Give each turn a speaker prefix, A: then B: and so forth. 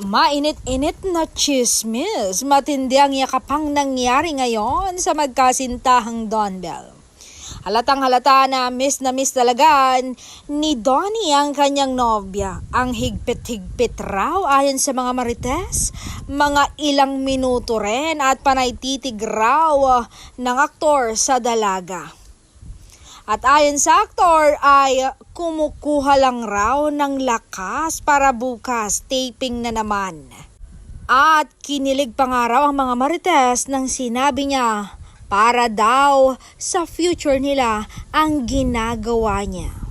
A: Mainit-init na chismis, matindi ang yakapang nangyari ngayon sa magkasintahang Don Bell. Halatang halata na miss talaga ni Donnie ang kanyang nobya. Ang higpit-higpit raw ayon sa mga marites, mga ilang minuto rin at panay titig raw ng aktor sa dalaga. At ayon sa aktor ay kumukuha lang raw ng lakas para bukas taping na naman. At kinilig pa nga raw ang mga marites nang sinabi niya para daw sa future nila ang ginagawa niya.